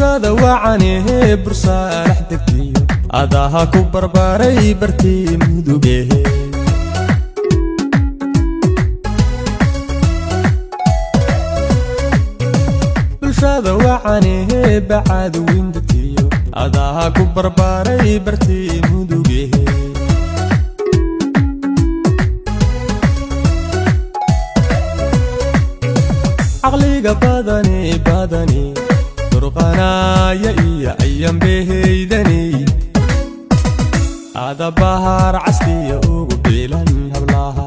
bulshada wacanee bursaarax degtiyo adaha ku barbaaray bartii mudugehe bulshada wacanee bacaad weyn degtiyo adaha ku barbaaray bartii mudugehe caqliga badani durqanaya iyo ayaan beheydani ada bahar castiya ugu biilan hablaha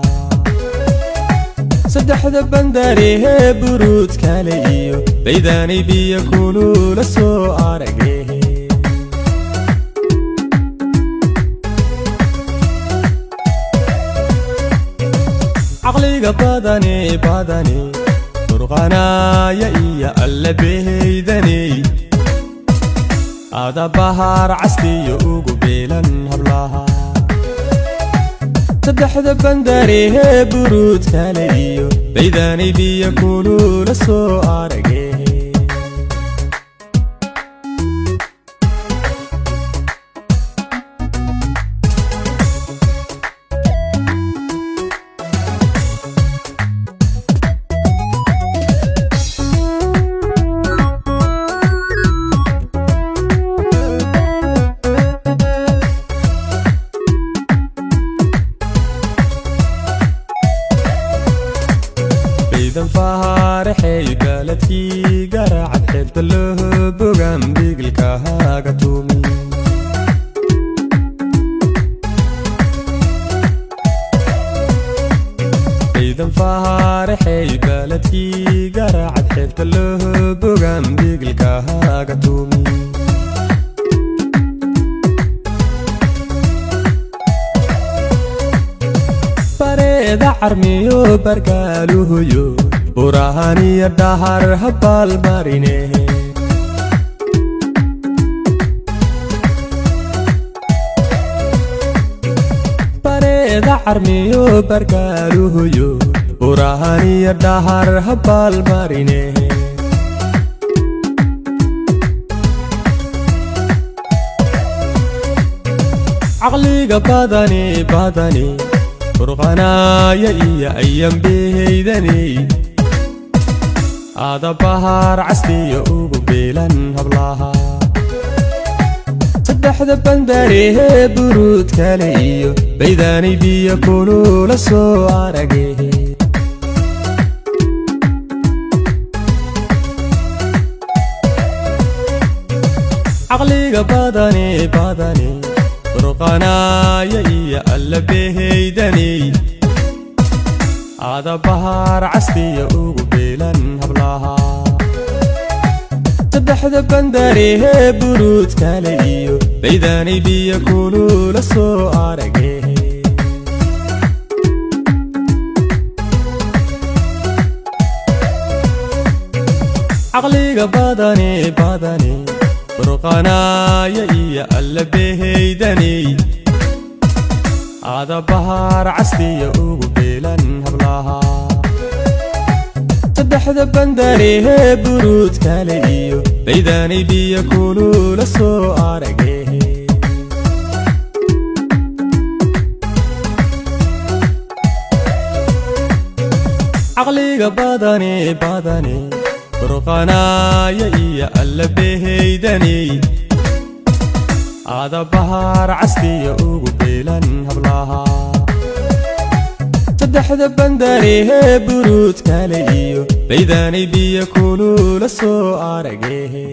saddexda bandarehe buruud kale iyo baydani biyo kulula soo aragehe caqliga badani durqanaya iyo alla beheydani ada bahar castiya ugu biilan hablaha saddexda bandarehe buruud kale iyo baydani biyo kulula soo aragehe فارحي بلدكي قرعت حبت له بقام بيقلكاها تومي إذا فارحي بلدكي قرعت حبت له بقام بيقلكاها تومي فريد عرميو برقالوه يو burahaniya dhahar habal marine pareda armiyo bargaluyo burahaniya dhahar habal marine caqliga badani burqanaya iyo ayaan beheydani ada bahar castiya ugu biilan hablaha saddexda bandarehe buruud kale iyo baydani biyo kulula soo aragehe caqliga badani burqanaya iyo alla beheydani ada bahar castiya ugu biilan hablaha saddexda bandarehe buruud kale iyo baydani biyo kulula soo aragehe caqliga badani burqanaya iyo alla beheydani ada bahar castiya ugu biilan hablaha saddexda bandarehe buruud kale iyo baydani biyo kulula soo aragehe caqliga badani burqanaya iyo alla beheydani ada bahar castiya ugu biilan hablaha saddexda bandarehe buruud kale iyo baydani biyo kulula soo aragehe